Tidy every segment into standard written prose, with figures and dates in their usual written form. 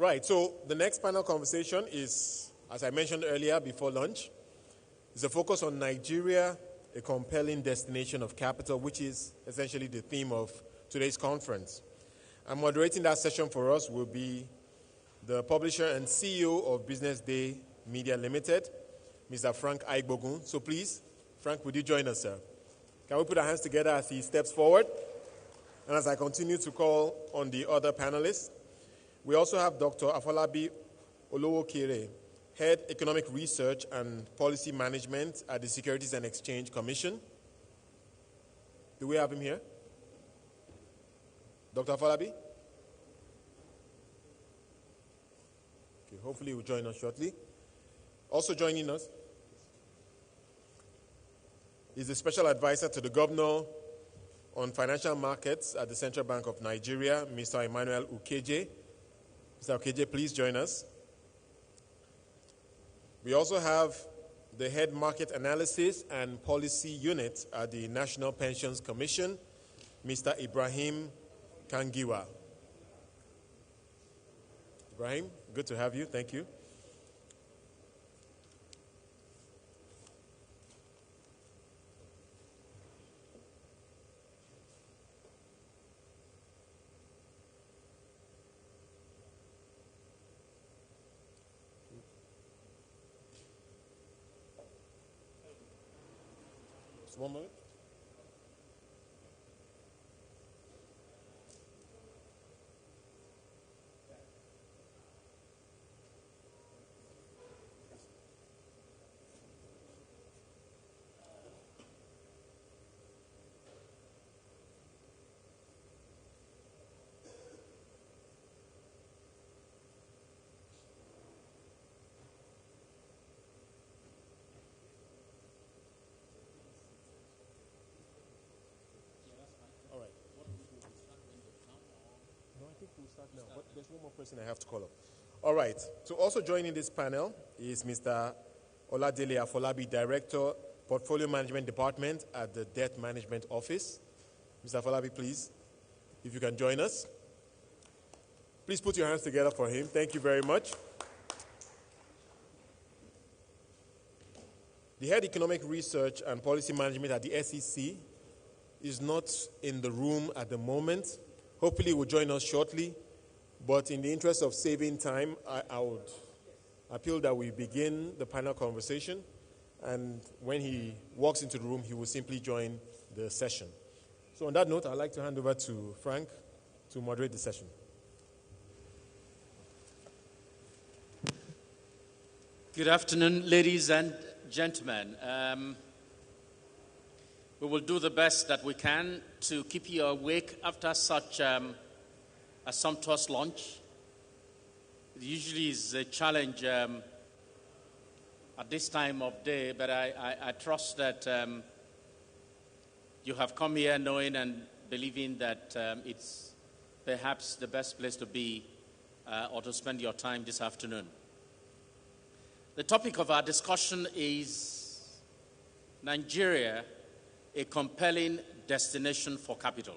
Right, so the next panel conversation is, as I mentioned earlier before lunch, is a focus on Nigeria, a compelling destination of capital, which is essentially the theme of today's conference. And moderating that session for us will be the publisher and CEO of Business Day Media Limited, Mr. Frank Aigbogun. So please, Frank, would you join us, sir? Can we put our hands together as he steps forward? And as I continue to call on the other panelists, we also have Dr. Afolabi Olowokere, Head Economic Research and Policy Management at the Securities and Exchange Commission. Do we have him here? Dr. Afolabi? Okay, hopefully he will join us shortly. Also joining us is the Special Advisor to the Governor on Financial Markets at the Central Bank of Nigeria, Mr. Emmanuel Ukeje. Mr. Ukeje, please join us. We also have the Head Market Analysis and Policy Unit at the National Pensions Commission, Mr. Ibrahim Kangiwa. Ibrahim, good to have you. Thank you. Just one moment. We'll start now, but there's one more person I have to call up. All right, so also joining this panel is Mr. Oladele Afolabi, Director, Portfolio Management Department at the Debt Management Office. Mr. Afolabi, please, if you can join us. Please put your hands together for him. Thank you very much. The Head Economic Research and Policy Management at the SEC is not in the room at the moment. Hopefully he will join us shortly, but in the interest of saving time, I would appeal that we begin the panel conversation, and when he walks into the room, he will simply join the session. So on that note, I'd like to hand over to Frank to moderate the session. Good afternoon, ladies and gentlemen. We will do the best that we can to keep you awake after such a sumptuous lunch. It usually is a challenge at this time of day, but I trust that you have come here knowing and believing that it's perhaps the best place to be or to spend your time this afternoon. The topic of our discussion is Nigeria, a compelling destination for capital.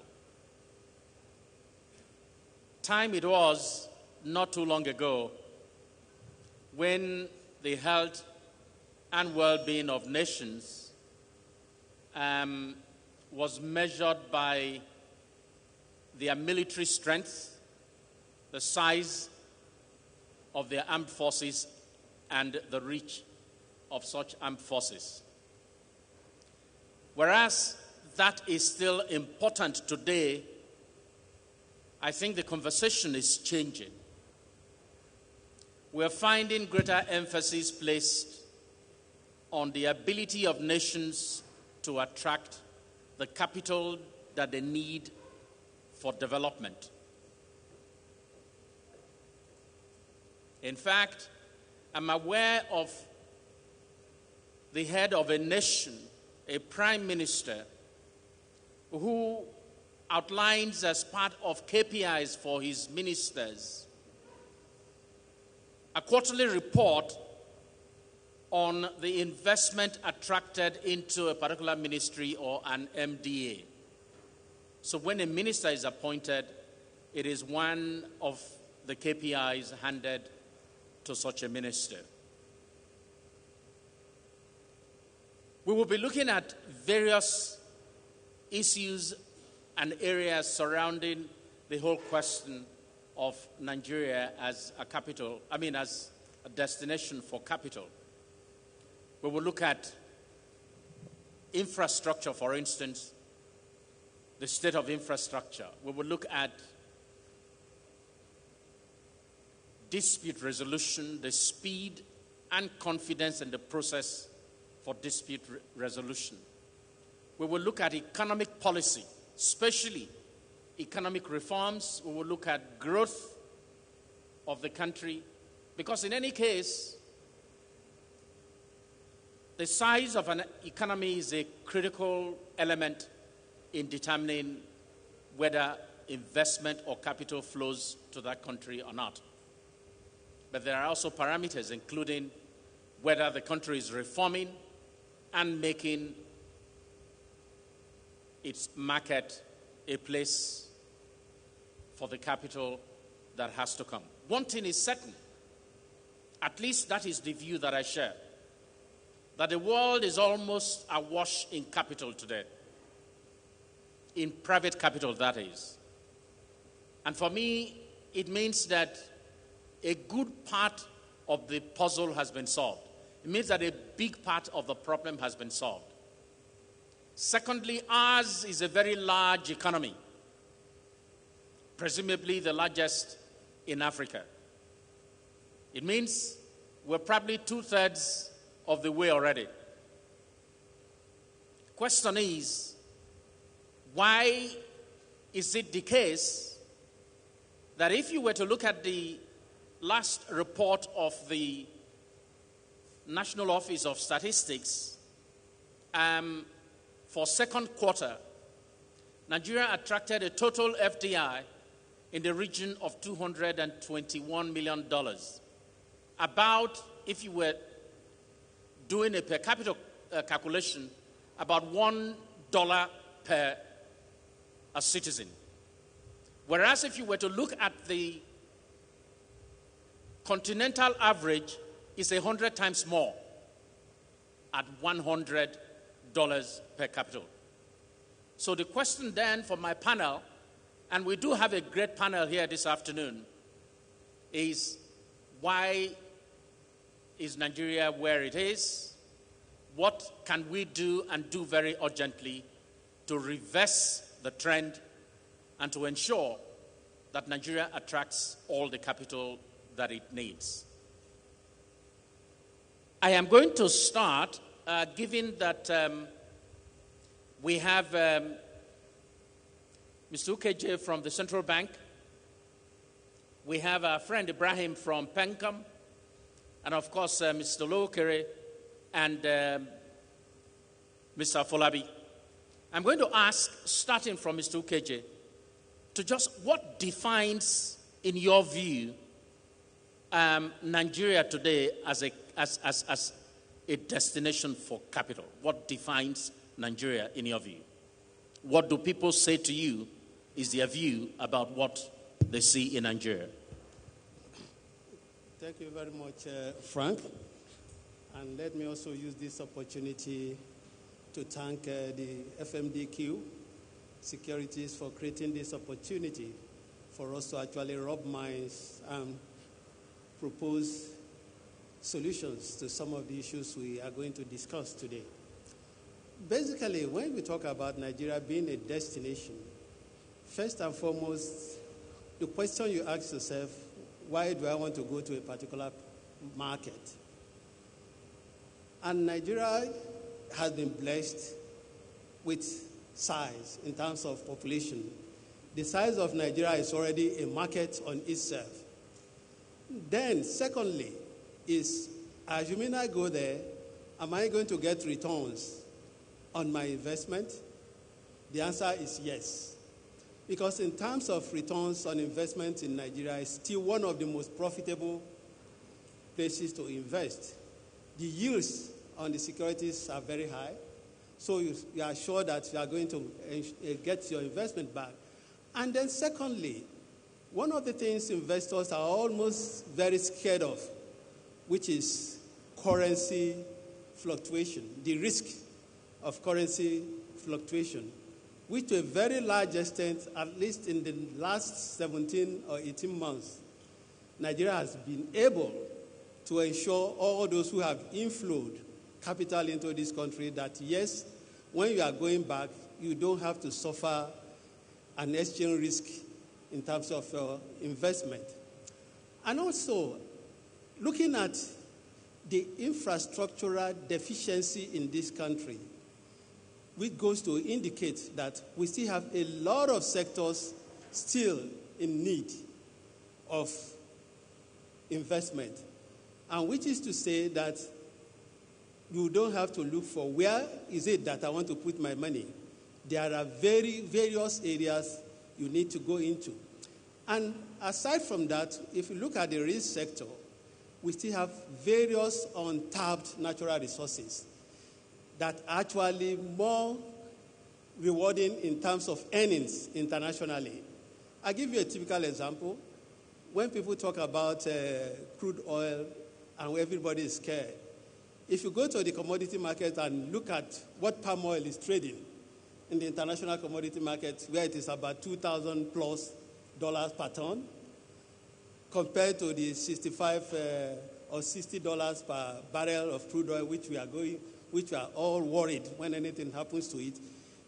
Time it was not too long ago when the health and well-being of nations was measured by their military strength, the size of their armed forces, and the reach of such armed forces. Whereas that is still important today, I think the conversation is changing. We're finding greater emphasis placed on the ability of nations to attract the capital that they need for development. In fact, I'm aware of the head of a nation, a prime minister, who outlines as part of KPIs for his ministers a quarterly report on the investment attracted into a particular ministry or an MDA. So when a minister is appointed, it is one of the KPIs handed to such a minister. We will be looking at various issues and areas surrounding the whole question of Nigeria as a capital, as a destination for capital. We will look at infrastructure, for instance, the state of infrastructure. We will look at dispute resolution, the speed and confidence in the process for dispute resolution. We will look at economic policy, especially economic reforms. We will look at growth of the country, because in any case, the size of an economy is a critical element in determining whether investment or capital flows to that country or not. But there are also parameters, including whether the country is reforming and making its market a place for the capital that has to come. One thing is certain, at least that is the view that I share, that the world is almost awash in capital today, in private capital, that is. And for me, it means that a good part of the puzzle has been solved. It means that a big part of the problem has been solved. Secondly, ours is a very large economy, presumably the largest in Africa. It means we're probably 2/3 of the way already. Question is, why is it the case that if you were to look at the last report of the National Office of Statistics, for second quarter, Nigeria attracted a total FDI in the region of $221 million. About, if you were doing a per capita calculation, about $1 per a citizen. Whereas if you were to look at the continental average, is 100 times more at $100 per capita. So the question then for my panel, and we do have a great panel here this afternoon, is why is Nigeria where it is? What can we do and do very urgently to reverse the trend and to ensure that Nigeria attracts all the capital that it needs? I am going to start, given that we have Mr. Ukeje from the Central Bank, we have our friend Ibrahim from Pencom, and of course Mr. Lokere and Mr. Folabi. I'm going to ask, starting from Mr. Ukeje, to just what defines, in your view, Nigeria today as a destination for capital? What defines Nigeria in your view? What do people say to you is their view about what they see in Nigeria? Thank you very much, Frank. And let me also use this opportunity to thank the FMDQ Securities for creating this opportunity for us to actually rub minds and propose solutions to some of the issues we are going to discuss today. Basically, when we talk about Nigeria being a destination, first and foremost, the question you ask yourself, why do I want to go to a particular market? And Nigeria has been blessed with size in terms of population. The size of Nigeria is already a market on itself. Then, secondly, is, assuming I go there, am I going to get returns on my investment? The answer is yes. Because in terms of returns on investment in Nigeria, it's still one of the most profitable places to invest. The yields on the securities are very high, so you are sure that you are going to get your investment back. And then secondly, One of the things investors are almost very scared of, which is currency fluctuation, the risk of currency fluctuation, which to a very large extent, at least in the last 17 or 18 months, Nigeria has been able to ensure all those who have inflowed capital into this country that, yes, when you are going back, you don't have to suffer an exchange risk in terms of investment. And also, looking at the infrastructural deficiency in this country, which goes to indicate that we still have a lot of sectors still in need of investment. And which is to say that you don't have to look for where is it that I want to put my money. There are various areas you need to go into. And aside from that, if you look at the real sector, we still have various untapped natural resources that are actually more rewarding in terms of earnings internationally. I'll give you a typical example. When people talk about crude oil and everybody is scared, if you go to the commodity market and look at what palm oil is trading in the international commodity market, where it is about $2,000 plus per ton, compared to the $65 or $60 per barrel of crude oil, which we are all worried when anything happens to it,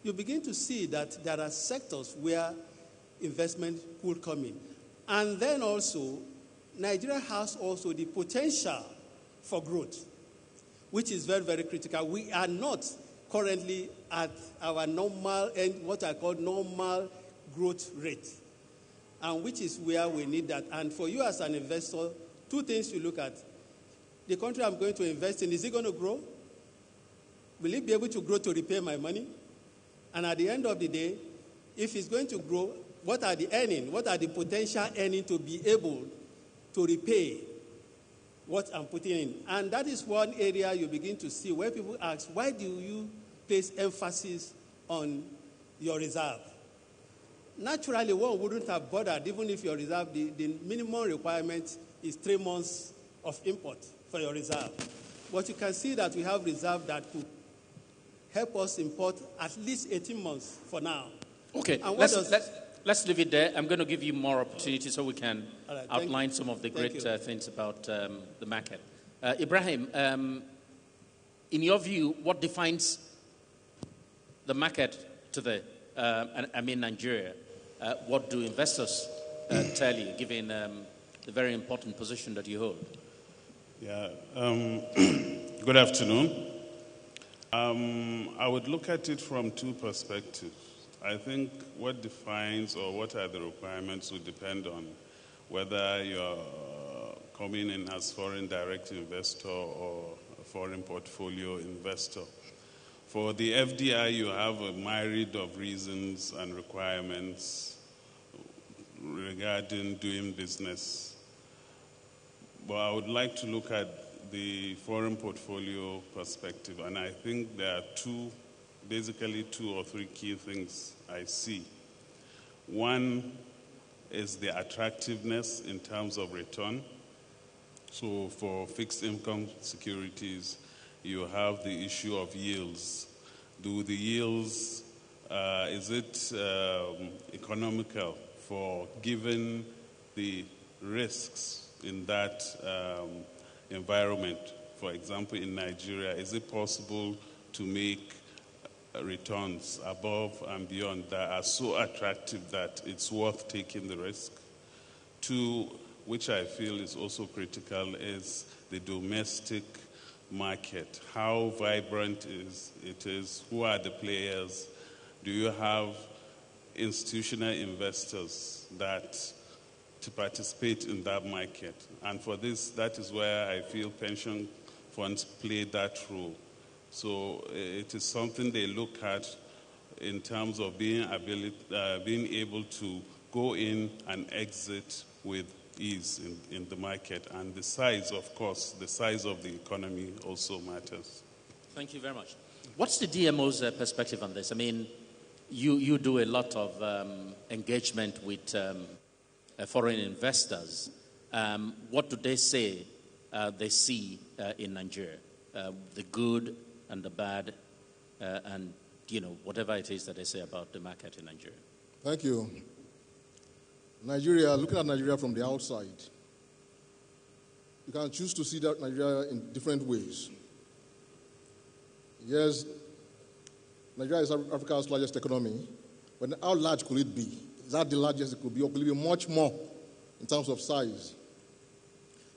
you begin to see that there are sectors where investment could come in. And then also, Nigeria has also the potential for growth, which is very, very critical. We are not currently at our normal, and what I call normal growth rate, and which is where we need that. And for you as an investor, two things you look at. The country I'm going to invest in, is it going to grow? Will it be able to grow to repay my money? And at the end of the day, if it's going to grow, what are the earnings? What are the potential earnings to be able to repay what I'm putting in? And that is one area you begin to see where people ask, why do you place emphasis on your reserve? Naturally, one wouldn't have bothered, even if your reserve, the minimum requirement is 3 months of import for your reserve. But you can see that we have reserve that could help us import at least 18 months for now. Okay, let's leave it there. I'm going to give you more opportunity so we can outline some of the great things about the market. Ibrahim, in your view, what defines the market today? I mean Nigeria. What do investors tell you, given the very important position that you hold? Yeah. Good afternoon. I would look at it from two perspectives. I think what defines or what are the requirements would depend on whether you're coming in as foreign direct investor or a foreign portfolio investor. For the FDI, you have a myriad of reasons and requirements regarding doing business. But I would like to look at the foreign portfolio perspective, and I think there are basically two or three key things I see. One is the attractiveness in terms of return. So for fixed income securities, you have the issue of yields. Do the yields, is it economical for given the risks in that environment? For example, in Nigeria, is it possible to make returns above and beyond that are so attractive that it's worth taking the risk? Two, which I feel is also critical, is the domestic market. How vibrant it is? Who are the players? Do you have institutional investors to participate in that market? And for this, that is where I feel pension funds play that role. So it is something they look at in terms of being able to go in and exit with ease in the market. And the size, of course, the size of the economy also matters. Thank you very much. What's the DMO's perspective on this? I mean, you do a lot of engagement with foreign investors, what do they say they see in Nigeria? The good and the bad, and whatever it is that they say about the market in Nigeria. Thank you. Nigeria, looking at Nigeria from the outside, you can choose to see that Nigeria in different ways. Yes, Nigeria is Africa's largest economy, but how large could it be? Is that the largest it could be, or could it be much more in terms of size?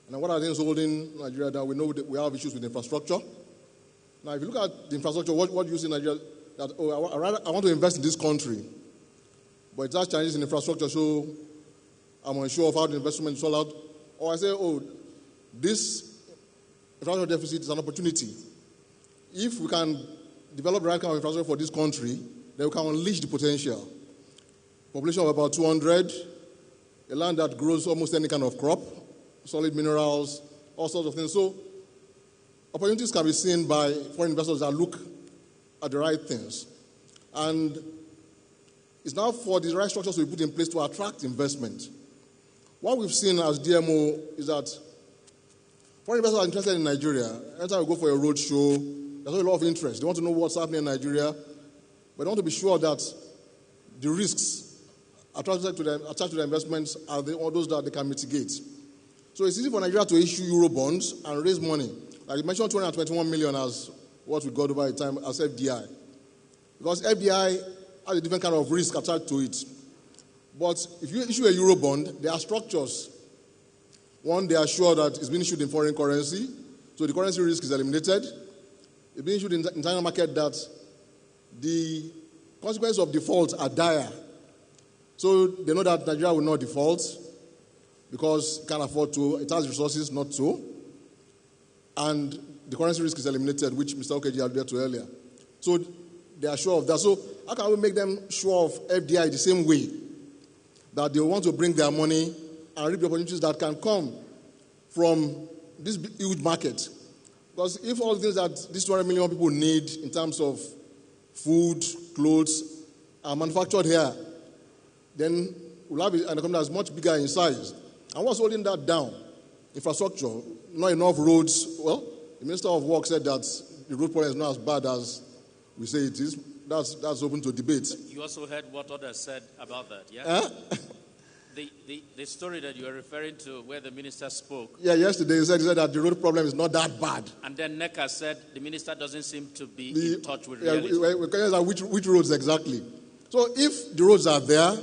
And what are things holding Nigeria down? We know that we have issues with infrastructure. Now, if you look at the infrastructure, what do you see in Nigeria? That, I want to invest in this country, but it has challenges in infrastructure, so I'm unsure of how the investment is all out. Or I say, this infrastructure deficit is an opportunity. If we can develop the right kind of infrastructure for this country, then we can unleash the potential. Population of about 200, a land that grows almost any kind of crop, solid minerals, all sorts of things. So opportunities can be seen by foreign investors that look at the right things. And it's now for the right structures to be put in place to attract investment. What we've seen as DMO is that foreign investors are interested in Nigeria. Every time we go for a road show, there's a lot of interest. They want to know what's happening in Nigeria, but they want to be sure that the risks attached to the investments are all those that they can mitigate. So it's easy for Nigeria to issue euro bonds and raise money. Like you mentioned, 221 million as what we got over the time as FDI. Because FDI has a different kind of risk attached to it. But if you issue a euro bond, there are structures. One, they are sure that it's being issued in foreign currency, so the currency risk is eliminated. It's being issued in the international market that the consequences of default are dire. So they know that Nigeria will not default because it can't afford to, it has resources not to. And the currency risk is eliminated, which Mr. Okeji alluded to earlier. So they are sure of that. So how can we make them sure of FDI the same way that they want to bring their money and reap the opportunities that can come from this huge market? Because if all the things that these 200 million people need in terms of food, clothes, are manufactured here, then we'll have an economy that's much bigger in size. And what's holding that down? Infrastructure, not enough roads. Well, the Minister of Work said that the road problem is not as bad as we say it is. That's open to debate. But you also heard what others said about that, yeah? The story that you are referring to where the minister spoke. Yeah, yesterday he said that the road problem is not that bad. And then NECA said the minister doesn't seem to be in touch with reality. Which roads exactly? So if the roads are there,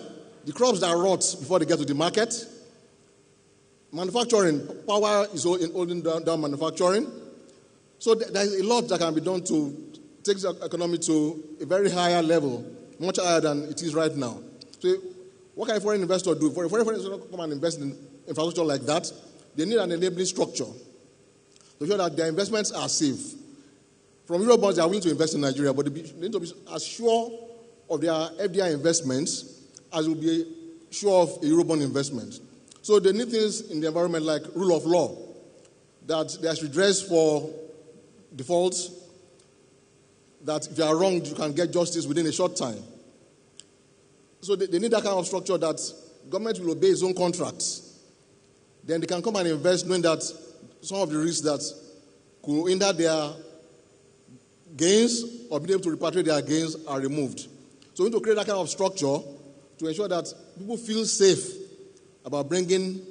the crops that rot before they get to the market, manufacturing, power is holding down manufacturing. So there's a lot that can be done to take the economy to a very higher level, much higher than it is right now. So what can a foreign investor do? For a foreign investor to come and invest in infrastructure like that, they need an enabling structure to show that their investments are safe. From Eurobonds, they are willing to invest in Nigeria, but they need to be as sure of their FDI investments as will be sure of a Eurobond investment. So they need things in the environment like rule of law, that there's redress for defaults, that if you are wronged, you can get justice within a short time. So they need that kind of structure that government will obey its own contracts. Then they can come and invest knowing that some of the risks that could hinder their gains or being able to repatriate their gains are removed. So we need to create that kind of structure to ensure that people feel safe about bringing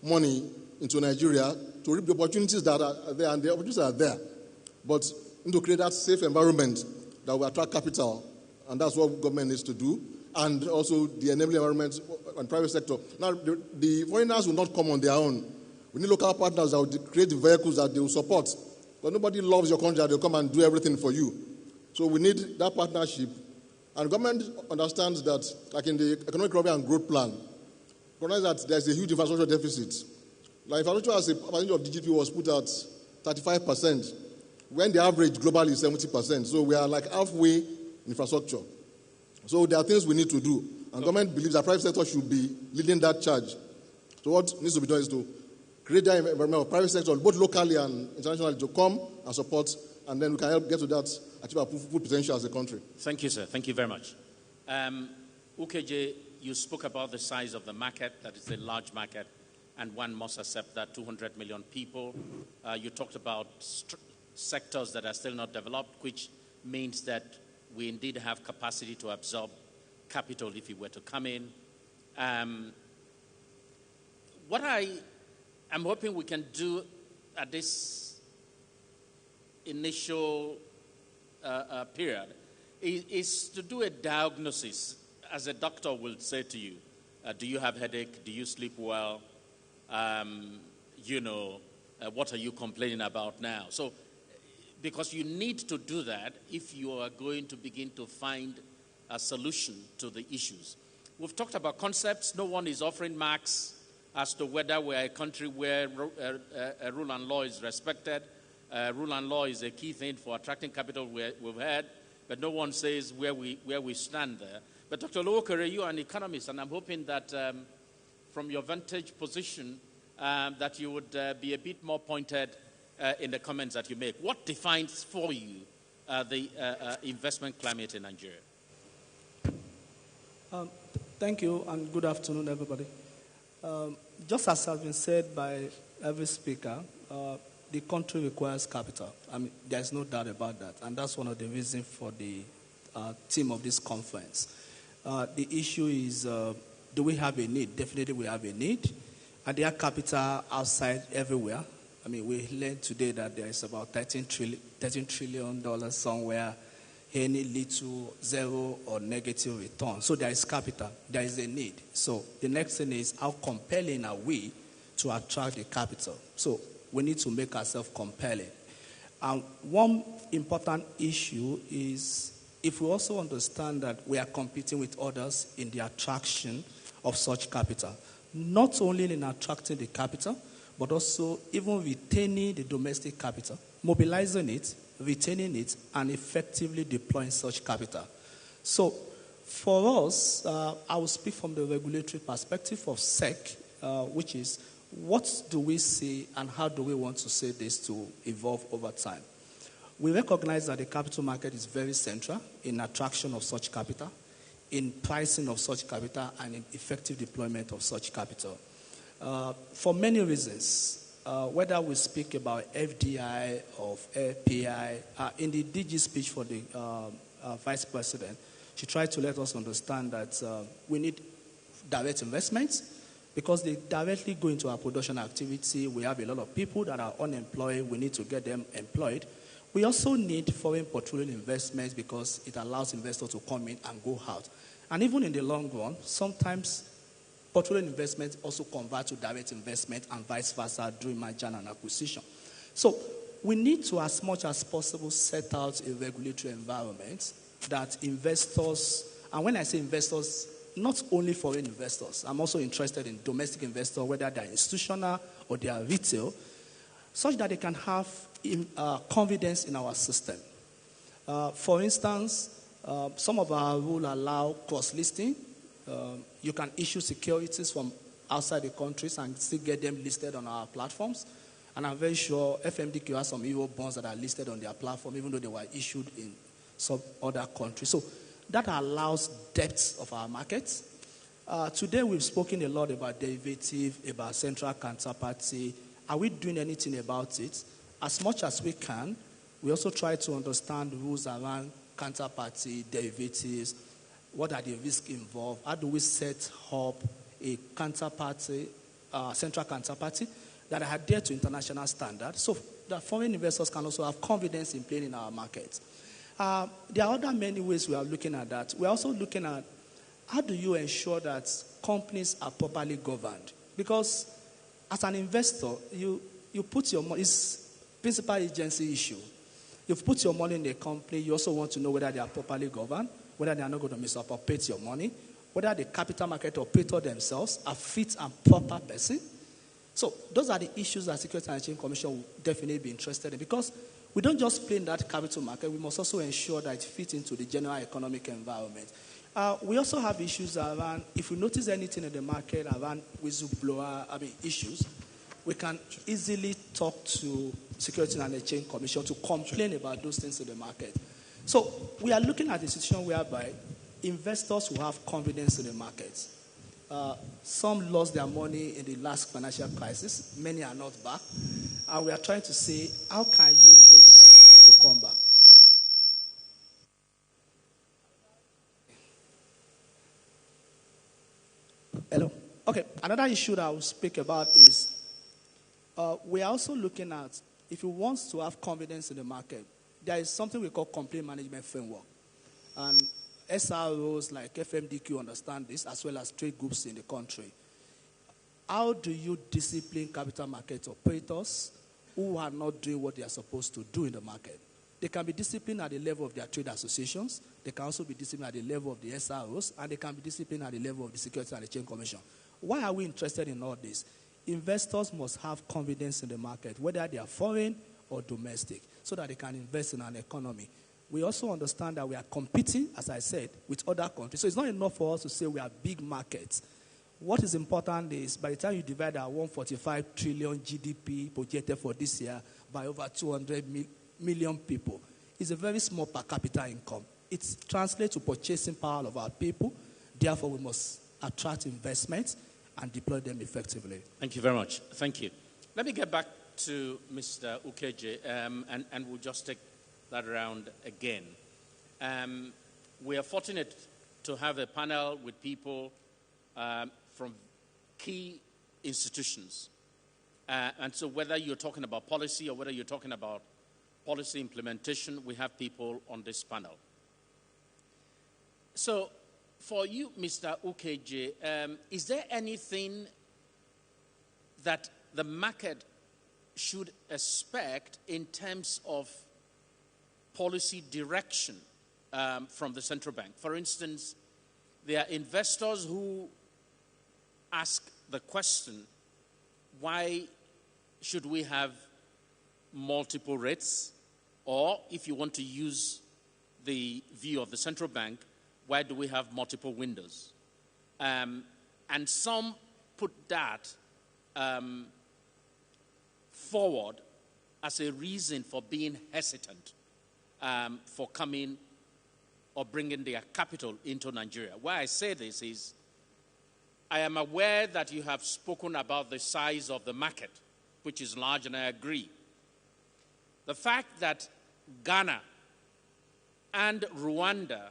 money into Nigeria to reap the opportunities that are there, and the opportunities are there. But we need to create that safe environment that will attract capital, and that's what government needs to do, and also the enabling environment and private sector. Now, the foreigners will not come on their own. We need local partners that will create the vehicles that they will support. But nobody loves your country that they'll come and do everything for you. So we need that partnership. And government understands that, like in the Economic Recovery and Growth Plan, recognize that there's a huge infrastructure deficit. Like infrastructure as a percentage of GDP was put at 35%, when the average globally is 70%. So we are like halfway in infrastructure. So there are things we need to do. And government believes that private sector should be leading that charge. So what needs to be done is to create that environment of private sector, both locally and internationally, to come and support, and then we can help get to that, achieve our full potential as a country. Thank you, sir. Thank you very much. Ukeje, you spoke about the size of the market, that is a large market, and one must accept that 200 million people. You talked about sectors that are still not developed, which means that we indeed have capacity to absorb capital if it were to come in. What I am hoping we can do at this initial period is to do a diagnosis. As a doctor will say to you, do you have headache? Do you sleep well? What are you complaining about now? So, because you need to do that if you are going to begin to find a solution to the issues. We've talked about concepts. No one is offering marks as to whether we're a country where rule and law is respected. Rule and law is a key thing for attracting capital, we've heard, but no one says where we stand there. But Dr. Lowokere, you are an economist, and I'm hoping that from your vantage position, that you would be a bit more pointed in the comments that you make. What defines for you the investment climate in Nigeria? Thank you, and good afternoon, everybody. Just as has been said by every speaker, the country requires capital. I mean, there's no doubt about that, and that's one of the reasons for the theme of this conference. The issue is, do we have a need? Definitely we have a need. Are there capital outside everywhere? I mean, we learned today that there is about $13 trillion somewhere, any little zero or negative return. So there is capital. There is a need. So the next thing is, how compelling are we to attract the capital? So we need to make ourselves compelling. And one important issue is, if we also understand that we are competing with others in the attraction of such capital, not only in attracting the capital, but also even retaining the domestic capital, mobilizing it, retaining it, and effectively deploying such capital. So for us, I will speak from the regulatory perspective of SEC, which is, what do we see and how do we want to see this to evolve over time? We recognize that the capital market is very central in attraction of such capital, in pricing of such capital, and in effective deployment of such capital. For many reasons, whether we speak about FDI or API, in the DG speech for the Vice President, she tried to let us understand that we need direct investments because they directly go into our production activity. We have a lot of people that are unemployed. We need to get them employed. We also need foreign portfolio investments because it allows investors to come in and go out. And even in the long run, sometimes portfolio investments also convert to direct investment and vice versa during merger and acquisition. So we need to, as much as possible, set out a regulatory environment that investors, and when I say investors, not only foreign investors, I'm also interested in domestic investors, whether they're institutional or they are retail, such that they can have confidence in our system. For instance, some of our rules allow cross-listing. You can issue securities from outside the countries and still get them listed on our platforms. And I'm very sure FMDQ has some Euro bonds that are listed on their platform, even though they were issued in some other countries. So that allows depth of our markets. Today we've spoken a lot about derivative, about central counterparty. Are we doing anything about it? As much as we can, we also try to understand the rules around counterparty, derivatives, what are the risks involved, how do we set up a counterparty, central counterparty that adhere to international standards so that foreign investors can also have confidence in playing in our markets. There are other many ways we are looking at that. We are also looking at how do you ensure that companies are properly governed? Because as an investor, you put your money, it's principal agency issue. You've put your money in a company, you also want to know whether they are properly governed, whether they are not going to misappropriate your money, whether the capital market operator themselves are fit and proper person. So those are the issues that Securities and Exchange Commission will definitely be interested in, because we don't just play in that capital market, we must also ensure that it fits into the general economic environment. We also have issues around, if we notice anything in the market around whistleblower issues, we can easily talk to Securities and Exchange Commission to complain about those things in the market. So we are looking at a situation whereby investors will have confidence in the markets. Some lost their money in the last financial crisis. Many are not back. And we are trying to say, how can you make it to come back? Hello? Okay, another issue that I will speak about is we are also looking at, if you want to have confidence in the market, there is something we call complaint management framework. And SROs like FMDQ understand this, as well as trade groups in the country. How do you discipline capital market operators who are not doing what they are supposed to do in the market? They can be disciplined at the level of their trade associations. They can also be disciplined at the level of the SROs, and they can be disciplined at the level of the Securities and Exchange Commission. Why are we interested in all this? Investors must have confidence in the market, whether they are foreign or domestic, so that they can invest in an economy. We also understand that we are competing, as I said, with other countries. So it's not enough for us to say we are big markets. What is important is by the time you divide our 145 trillion GDP projected for this year by over 200 million people, it's a very small per capita income. It translates to purchasing power of our people. Therefore, we must attract investments and deploy them effectively. Thank you very much. Thank you. Let me get back to Mr. Ukeje, and we'll just take that around again. We are fortunate to have a panel with people from key institutions. And so whether you're talking about policy or whether you're talking about policy implementation, we have people on this panel. So for you, Mr. Ukeje, is there anything that the market should expect in terms of policy direction from the central bank? For instance, there are investors who ask the question, why should we have multiple rates? Or if you want to use the view of the central bank, why do we have multiple windows? And some put that forward as a reason for being hesitant for coming or bringing their capital into Nigeria. Why I say this is, I am aware that you have spoken about the size of the market, which is large, and I agree. The fact that Ghana and Rwanda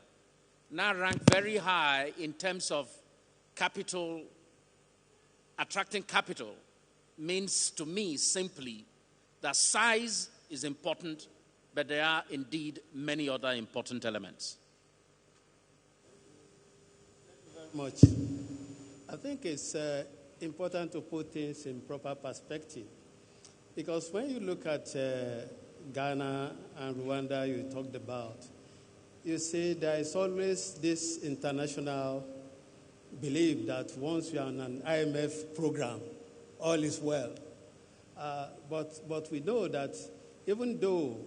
now rank very high in terms of capital, attracting capital, means to me simply that size is important, but there are indeed many other important elements. Thank you very much. I think it's important to put things in proper perspective, because when you look at Ghana and Rwanda you talked about, you see there is always this international belief that once you are on an IMF program, all is well. But we know that even though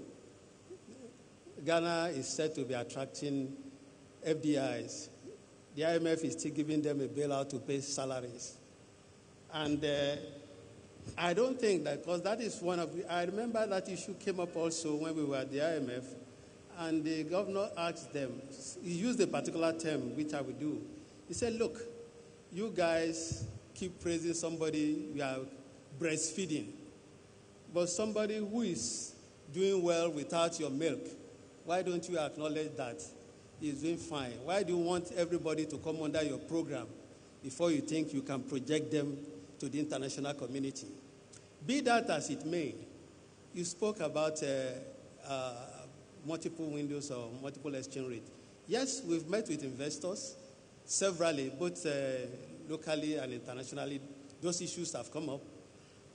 Ghana is said to be attracting FDIs, the IMF is still giving them a bailout to pay salaries. And I don't think that, because that is one of the, I remember that issue came up also when we were at the IMF, and the governor asked them, he used a particular term, which I will do. He said, look, you guys keep praising somebody you are breastfeeding, but somebody who is doing well without your milk, why don't you acknowledge that he's doing fine? Why do you want everybody to come under your program before you think you can project them to the international community? Be that as it may, you spoke about multiple windows or multiple exchange rates. Yes, we've met with investors severally, both locally and internationally. Those issues have come up.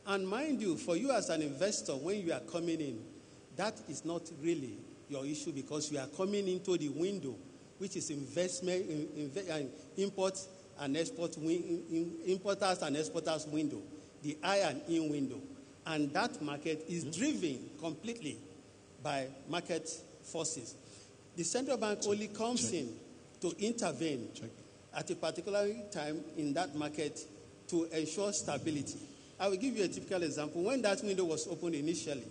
And mind you, for you as an investor, when you are coming in, that is not really your issue, because you are coming into the window, which is investment, import and export, importers and exporters window, the I and in window. And that market is driven completely by market forces. The central bank only comes in to intervene at a particular time in that market to ensure stability. I will give you a typical example. When that window was opened initially,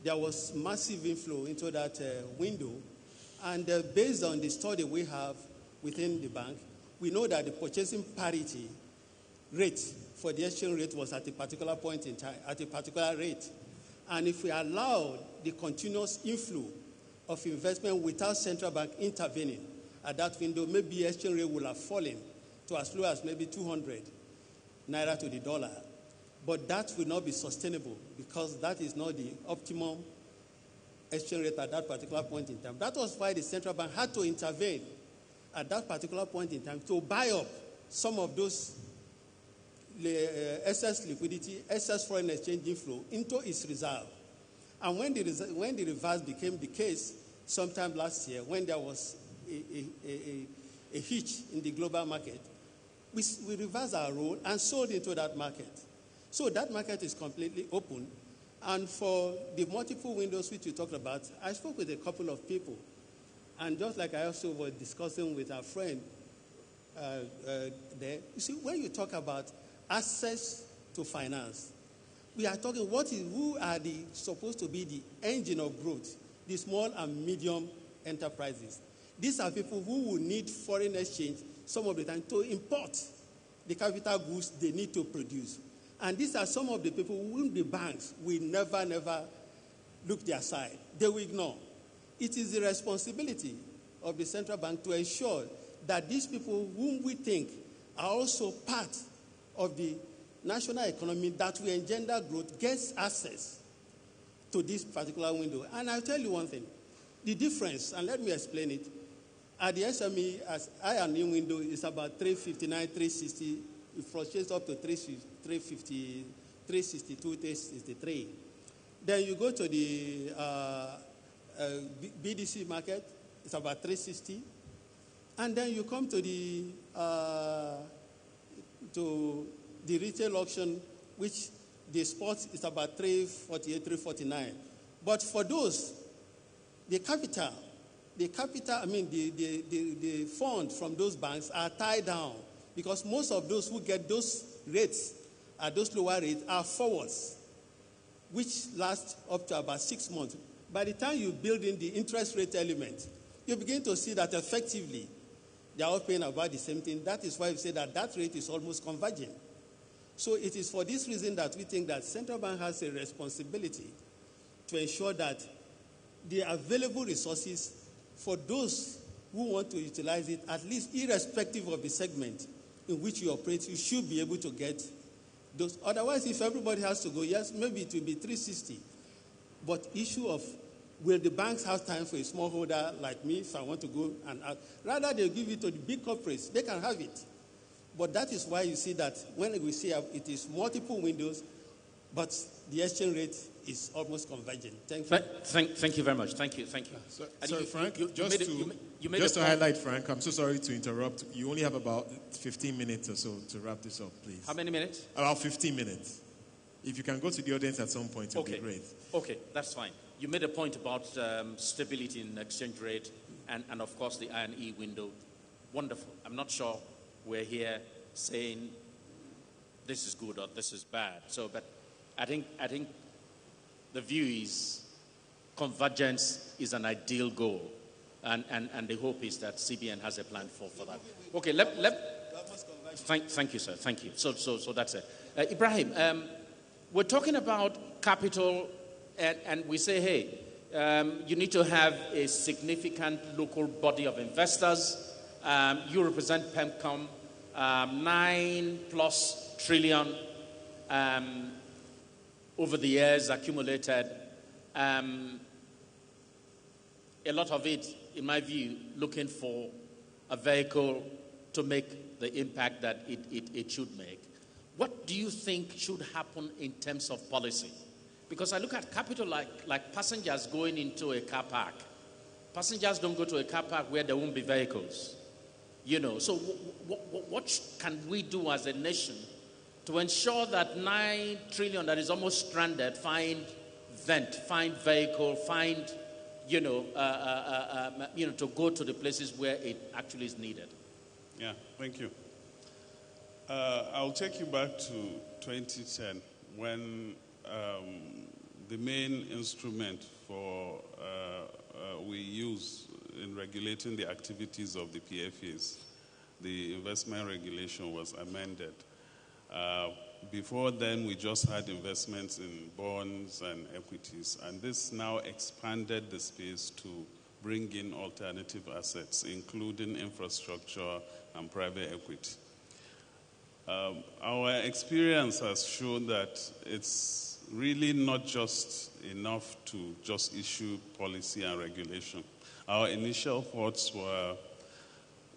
there was massive inflow into that window. And based on the study we have, within the bank, we know that the purchasing parity rate for the exchange rate was at a particular point in time, at a particular rate. And if we allow the continuous inflow of investment without central bank intervening at that window, maybe exchange rate will have fallen to as low as maybe 200 naira to the dollar. But that will not be sustainable because that is not the optimum exchange rate at that particular point in time. That was why the central bank had to intervene at that particular point in time to buy up some of those excess liquidity, excess foreign exchange inflow into its reserve. And when the reverse became the case sometime last year, when there was a hitch in the global market, we reversed our role and sold into that market. So that market is completely open. And for the multiple windows which you talked about, I spoke with a couple of people. And just like I also was discussing with our friend there, you see, when you talk about access to finance, we are talking who are supposed to be the engine of growth, the small and medium enterprises. These are people who will need foreign exchange some of the time to import the capital goods they need to produce. And these are some of the people whom the banks will never look their side. They will ignore. It is the responsibility of the central bank to ensure that these people whom we think are also part of the national economy that will engender growth gets access to this particular window. And I'll tell you one thing. The difference, and let me explain it, at the SME, as I&E window, is about 359, 360. It fluctuates up to 350, 362, 363. Then you go to the BDC market, it's about 360. And then you come to the retail auction, which the spot is about 348, 349. But for those, the fund from those banks are tied down because most of those who get those rates at those lower rates are forwards, which last up to about 6 months. By the time you build in the interest rate element, you begin to see that effectively they are all paying about the same thing. That is why we say that rate is almost converging. So it is for this reason that we think that central bank has a responsibility to ensure that the available resources for those who want to utilize it, at least irrespective of the segment in which you operate, you should be able to get those. Otherwise, if everybody has to go, yes, maybe it will be 360. But issue of will the banks have time for a smallholder like me if I want to go and out? Rather, they'll give it to the big corporates. They can have it. But that is why you see that when we see it is multiple windows, but the exchange rate is almost convergent. Thank you. Thank you very much. Thank you. Sorry, Frank, just to highlight, Frank, I'm so sorry to interrupt. You only have about 15 minutes or so to wrap this up, please. How many minutes? About 15 minutes. If you can go to the audience at some point, it would be great. Okay, that's fine. You made a point about stability in exchange rate and of course, the I&E window. Wonderful. I'm not sure we're here saying this is good or this is bad. So, but I think the view is convergence is an ideal goal, and the hope is that CBN has a plan for that. Okay, thank you, sir. Thank you. So that's it. Ibrahim, we're talking about capital, and we say, hey, you need to have a significant local body of investors. You represent PEMCOM, 9+ trillion over the years accumulated. A lot of it, in my view, looking for a vehicle to make the impact that it should make. What do you think should happen in terms of policy? Because I look at capital like passengers going into a car park. Passengers don't go to a car park where there won't be vehicles. So what can we do as a nation to ensure that 9 trillion that is almost stranded find vehicle, to go to the places where it actually is needed? Yeah, thank you. I'll take you back to 2010 when the main instrument for we use in regulating the activities of the PFAs. The investment regulation was amended. Before then, we just had investments in bonds and equities, and this now expanded the space to bring in alternative assets, including infrastructure and private equity. Our experience has shown that it's really not just enough to just issue policy and regulation. Our initial thoughts were,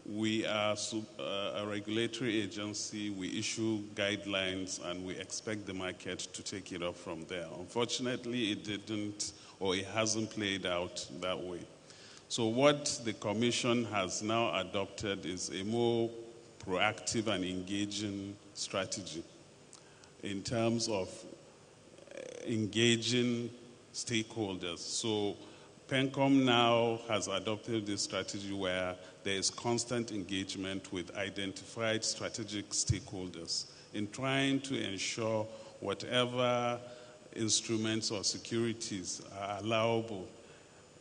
we are a regulatory agency, we issue guidelines, and we expect the market to take it up from there. Unfortunately, it didn't, or it hasn't played out that way. So what the Commission has now adopted is a more proactive and engaging strategy in terms of engaging stakeholders. So PENCOM now has adopted this strategy where there is constant engagement with identified strategic stakeholders in trying to ensure whatever instruments or securities are allowable.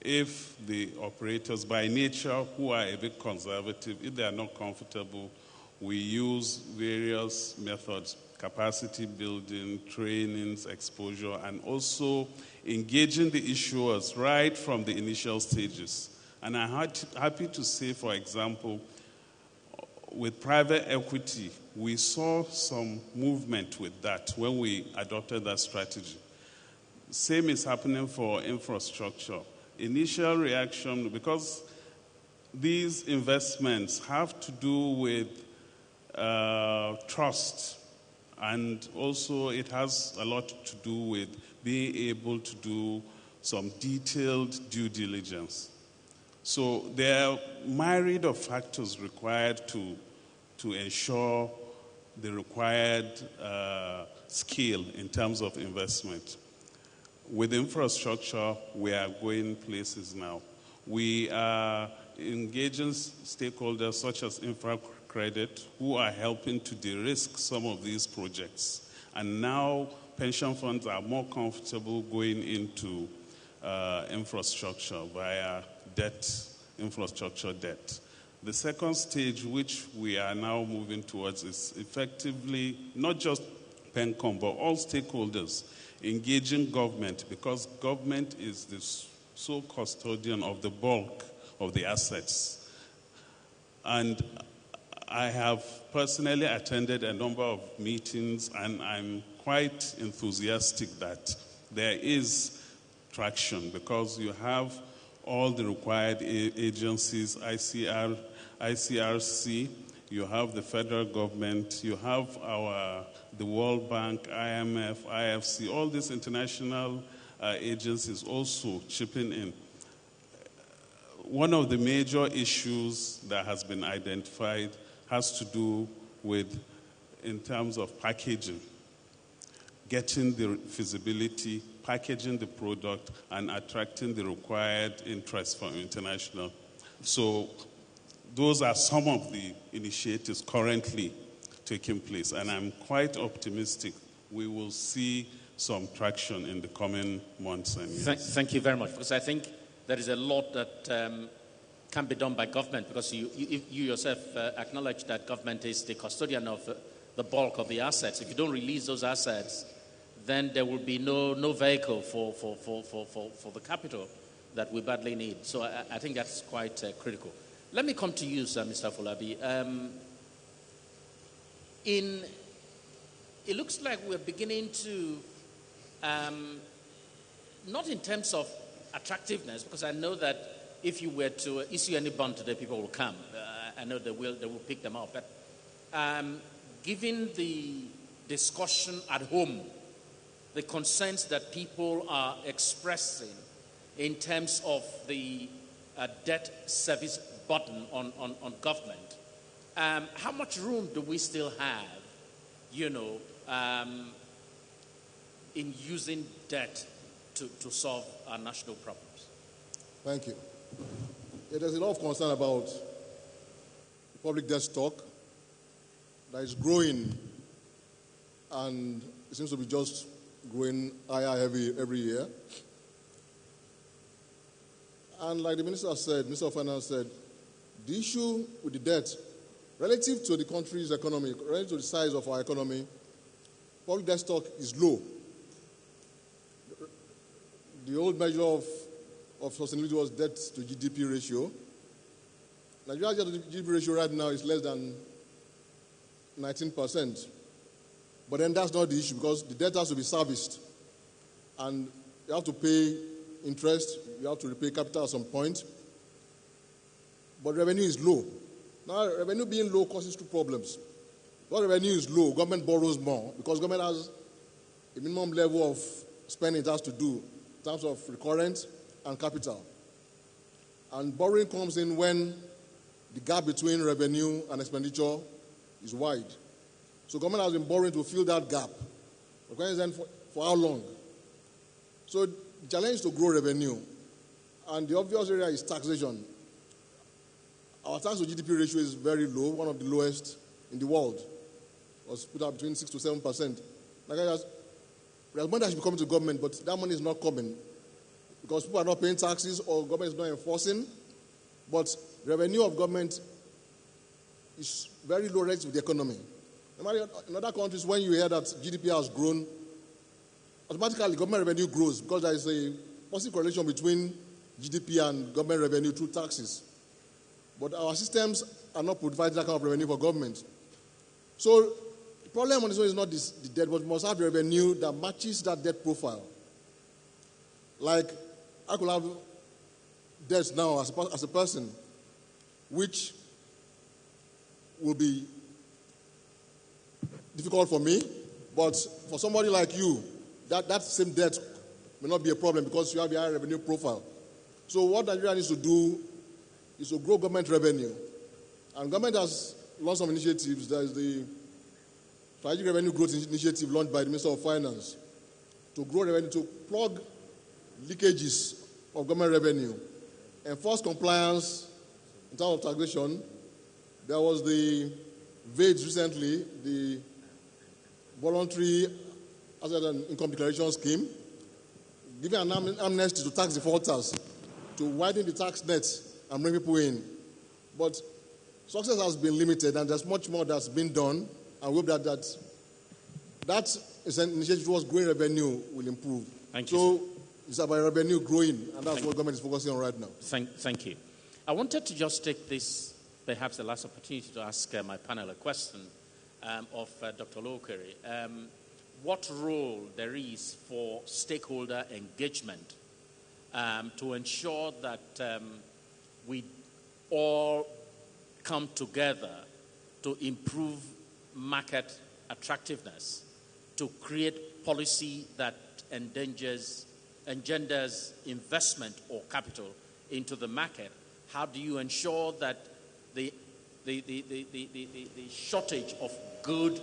If the operators by nature who are a bit conservative, if they are not comfortable, we use various methods, capacity building, trainings, exposure, and also engaging the issuers right from the initial stages. And I'm happy to say, for example, with private equity, we saw some movement with that when we adopted that strategy. Same is happening for infrastructure. Initial reaction, because these investments have to do with trust, and also it has a lot to do with being able to do some detailed due diligence. So there are myriad of factors required to ensure the required scale in terms of investment. With infrastructure, we are going places now. We are engaging stakeholders such as InfraCredit, who are helping to de-risk some of these projects. And now pension funds are more comfortable going into infrastructure via debt, infrastructure debt. The second stage, which we are now moving towards, is effectively not just PENCOM, but all stakeholders engaging government, because government is the sole custodian of the bulk of the assets. And I have personally attended a number of meetings, and I'm quite enthusiastic that there is traction, because you have all the required agencies, ICRC, you have the federal government, you have the World Bank, IMF, IFC, all these international agencies also chipping in. One of the major issues that has been identified has to do with, in terms of packaging, getting the feasibility, packaging the product, and attracting the required interest from international. So those are some of the initiatives currently taking place, and I'm quite optimistic we will see some traction in the coming months and years. Thank you very much, because I think there is a lot that can be done by government, because you yourself acknowledge that government is the custodian of the bulk of the assets. If you don't release those assets, then there will be no vehicle for the capital that we badly need. So I think that's quite critical. Let me come to you, Mr. Folabi. It looks like we're beginning to, not in terms of attractiveness, because I know that if you were to issue any bond today, people will come. I know they will pick them up. But given the discussion at home, the concerns that people are expressing in terms of the debt service burden on government, how much room do we still have, in using debt to solve our national problems? Thank you. Yeah, there's a lot of concern about public debt stock that is growing, and it seems to be just growing higher every year. And like the Minister of Finance said, the issue with the debt, relative to the country's economy, relative to the size of our economy, public debt stock is low. The old measure of sustainability was debt to GDP ratio. Nigeria's debt to GDP ratio right now is less than 19%. But then that's not the issue, because the debt has to be serviced. And you have to pay interest, you have to repay capital at some point. But revenue is low. Now, revenue being low causes two problems. When revenue is low, government borrows more, because government has a minimum level of spending it has to do in terms of recurrent and capital. And borrowing comes in when the gap between revenue and expenditure is wide. So government has been borrowing to fill that gap. The question is then for how long? So the challenge is to grow revenue. And the obvious area is taxation. Our tax to GDP ratio is very low, one of the lowest in the world. It was put up between 6 to 7%. There's money that should be coming to government, but that money is not coming because people are not paying taxes or government is not enforcing. But revenue of government is very low relative to the economy. In other countries, when you hear that GDP has grown, automatically government revenue grows because there is a positive correlation between GDP and government revenue through taxes. But our systems are not providing that kind of revenue for government. So the problem on this one is not the debt, but we must have revenue that matches that debt profile. Like, I could have debts now as a person, which will be difficult for me, but for somebody like you, that same debt may not be a problem because you have a high revenue profile. So what Nigeria needs to do is to grow government revenue. And government has launched some initiatives. There is the Strategic Revenue Growth Initiative launched by the Minister of Finance to grow revenue, to plug leakages of government revenue, enforce compliance in terms of taxation. There was the VADES recently, the Voluntary Asset and Income Declaration Scheme, giving an amnesty to tax defaulters to widen the tax net and bring people in. But success has been limited, and there's much more that's been done. And we hope that initiative towards growing revenue will improve. Thank you. So it's about revenue growing, and that's what government is focusing on right now. Thank you. I wanted to just take this, perhaps the last opportunity, to ask my panel a question of Dr. Lokere. What role there is for stakeholder engagement to ensure that we all come together to improve market attractiveness, to create policy that engenders investment or capital into the market. How do you ensure that the shortage of good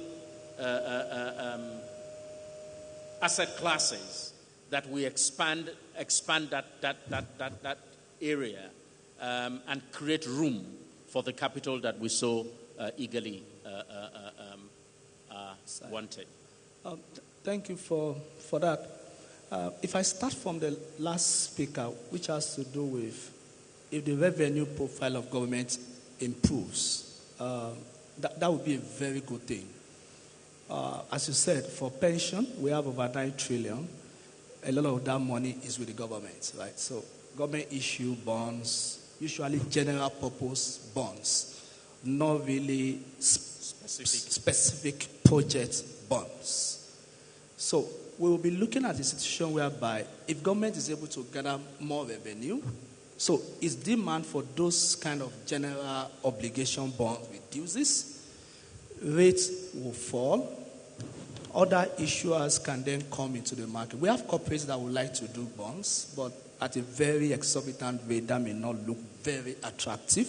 asset classes, that we expand that area and create room for the capital that we so eagerly wanted? Thank you for that. If I start from the last speaker, which has to do with if the revenue profile of government improves, that would be a very good thing. As you said, for pension, we have over 9 trillion. A lot of that money is with the government, right? So government issue bonds, usually general purpose bonds, not really specific project bonds. So we will be looking at a situation whereby if government is able to gather more revenue, so its demand for those kind of general obligation bonds reduces, rates will fall, other issuers can then come into the market. We have corporates that would like to do bonds, but at a very exorbitant rate that may not look very attractive.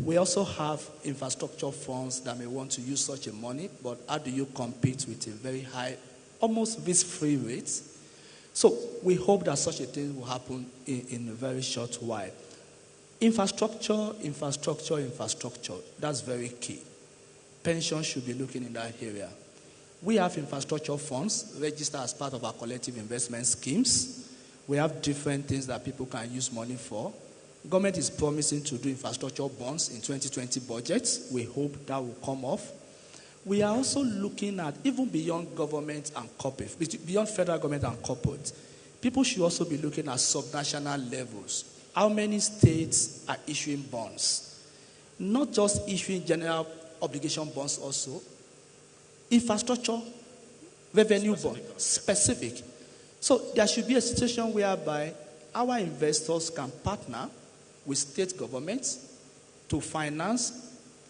We also have infrastructure funds that may want to use such a money, but how do you compete with a very high, almost risk-free rate? So we hope that such a thing will happen in a very short while. Infrastructure. That's very key. Pension should be looking in that area. We have infrastructure funds registered as part of our collective investment schemes. We have different things that people can use money for. Government is promising to do infrastructure bonds in 2020 budget. We hope that will come off. We are also looking at, even beyond government and corporate, beyond federal government and corporate, people should also be looking at subnational levels. How many states are issuing bonds? Not just issuing general obligation bonds also. Infrastructure, revenue bonds, specific. So there should be a situation whereby our investors can partner with state governments to finance,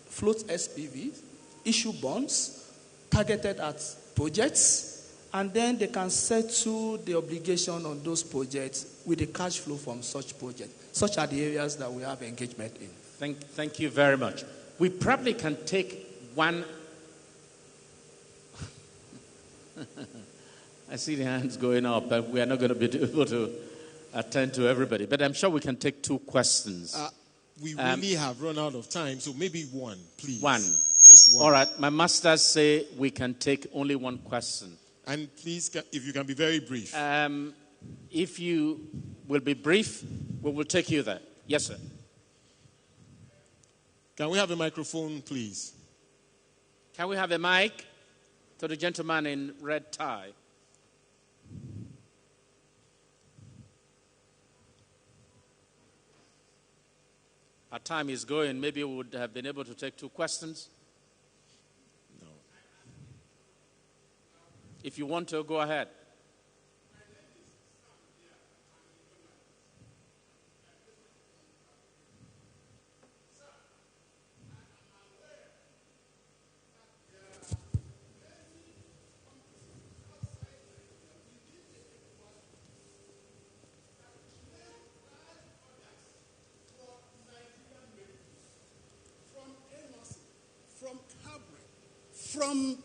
float SPVs, issue bonds targeted at projects, and then they can settle the obligation on those projects with the cash flow from such projects. Such are the areas that we have engagement in. Thank you very much. We probably can take one. I see the hands going up, but we are not going to be able to attend to everybody. But I'm sure we can take two questions. We really have run out of time, so maybe one, please. One. Just one. All right. My masters say we can take only one question. And please, if you can be very brief. If you will be brief, we will take you there. Yes, sir. Can we have a microphone, please? Can we have a mic to the gentleman in red tie? Our time is going. Maybe we would have been able to take two questions. No. If you want to, go ahead. From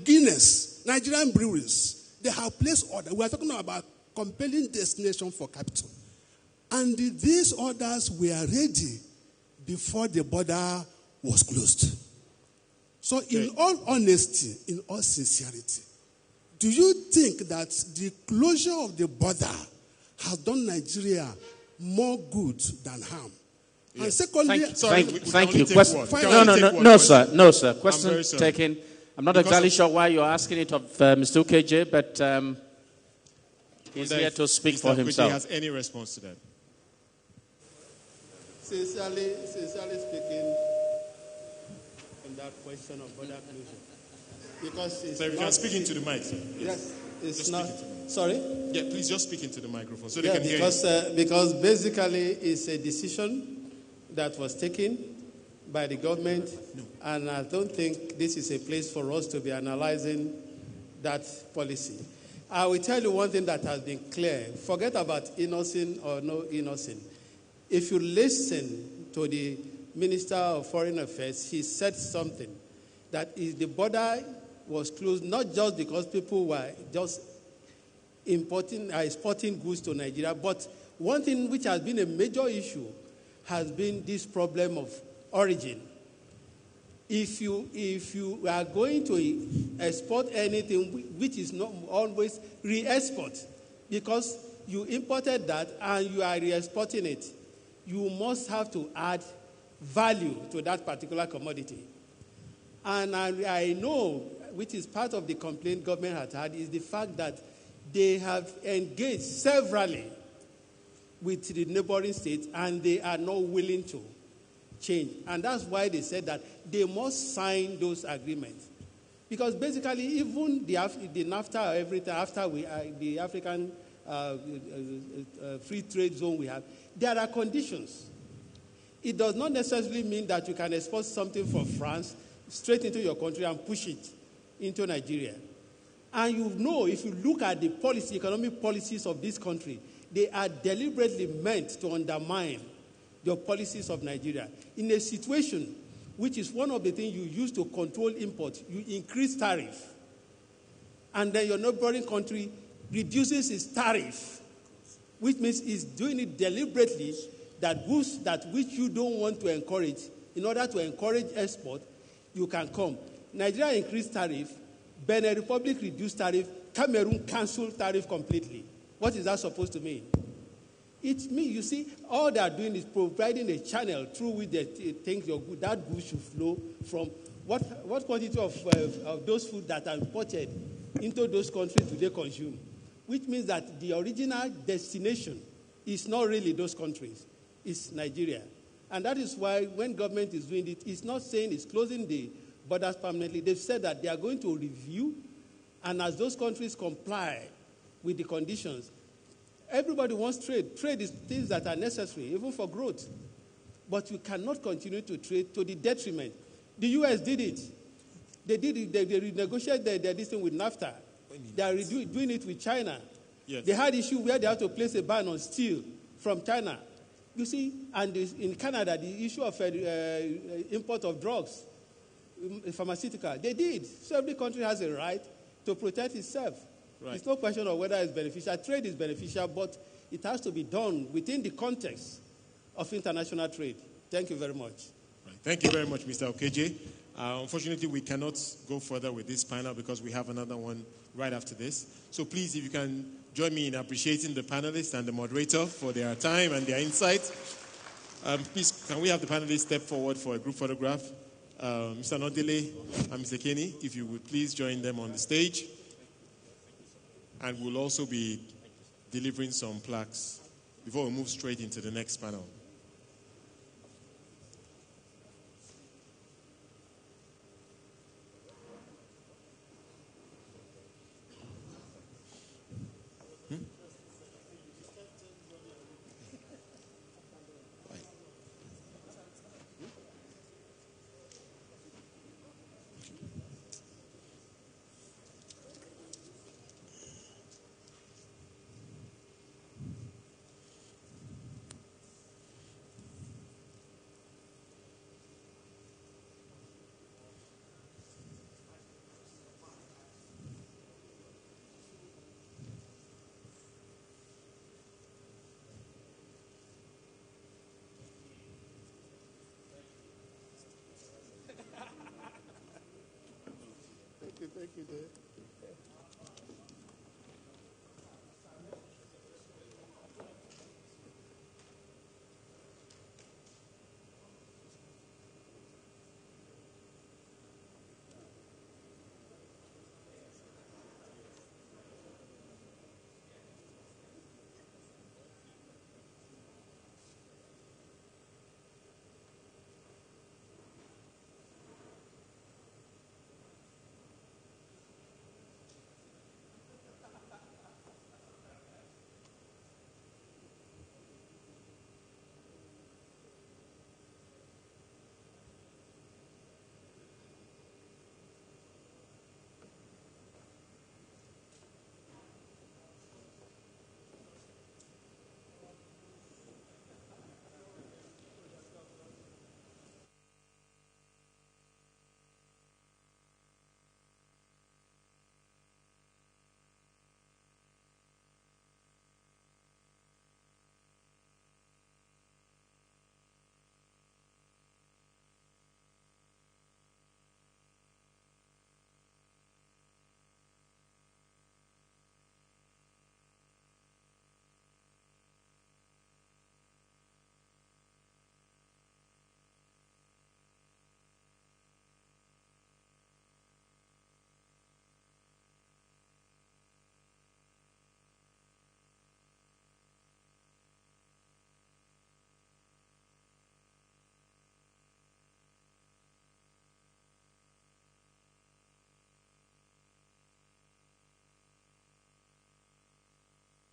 Guinness, Nigerian breweries, they have placed orders. We are talking about compelling destination for capital. And these orders were ready before the border was closed. So in all honesty, in all sincerity, do you think that the closure of the border has done Nigeria more good than harm? Yes. And secondly, thank you. No, sir. Question taken. I'm not exactly sure why you're asking it of Mr. UKJ, but he's here to speak for himself. Mr. has any response to that? Sincerely speaking, on that question of border closure, because it's you can speak into the mic, sir. Yes, it's just not. Sorry? Yeah, please just speak into the microphone so they can hear you. Because basically it's a decision that was taken by the government, and I don't think this is a place for us to be analyzing that policy. I will tell you one thing that has been clear. Forget about innocent or no innocent. If you listen to the Minister of Foreign Affairs, he said something, that the border was closed not just because people were just exporting goods to Nigeria, but one thing which has been a major issue has been this problem of origin. If you are going to export anything which is not always re-export, because you imported that and you are re-exporting it, you must have to add value to that particular commodity. And I know, which is part of the complaint government has had, is the fact that they have engaged severally with the neighboring states, and they are not willing to change. And that's why they said that they must sign those agreements. Because basically, even the NAFTA or everything, after the African free trade zone we have, there are conditions. It does not necessarily mean that you can export something from France straight into your country and push it into Nigeria. And you know, if you look at the economic policies of this country, they are deliberately meant to undermine the policies of Nigeria. In a situation which is one of the things you use to control import, you increase tariff. And then your neighboring country reduces its tariff, which means it's doing it deliberately, that goods that which you don't want to encourage, in order to encourage export, you can come. Nigeria increased tariff, Benin Republic reduced tariff, Cameroon canceled tariff completely. What is that supposed to mean? It means, you see, all they are doing is providing a channel through which they think that goods should flow from what quantity of those food that are imported into those countries do they consume, which means that the original destination is not really those countries, it's Nigeria. And that is why when government is doing it, it's not saying it's closing the borders permanently. They've said that they are going to review, and as those countries comply with the conditions, everybody wants trade. Trade is things that are necessary, even for growth. But you cannot continue to trade to the detriment. The U.S. did it. They did it. They renegotiated this thing with NAFTA. They are doing it with China. Yes. They had issue where they had to place a ban on steel from China. You see, and in Canada, the issue of import of drugs, pharmaceutical, they did. So every country has a right to protect itself. Right. It's no question of whether it's beneficial. Trade is beneficial, but it has to be done within the context of international trade. Thank you very much. Right. Thank you very much, Mr. Okeje. Unfortunately, we cannot go further with this panel because we have another one right after this. So please, if you can join me in appreciating the panelists and the moderator for their time and their insights. Please, can we have the panelists step forward for a group photograph? Mr. Nodele and Mr. Kenny, if you would please join them on the stage. And we'll also be delivering some plaques before we move straight into the next panel. Thank you, Dave.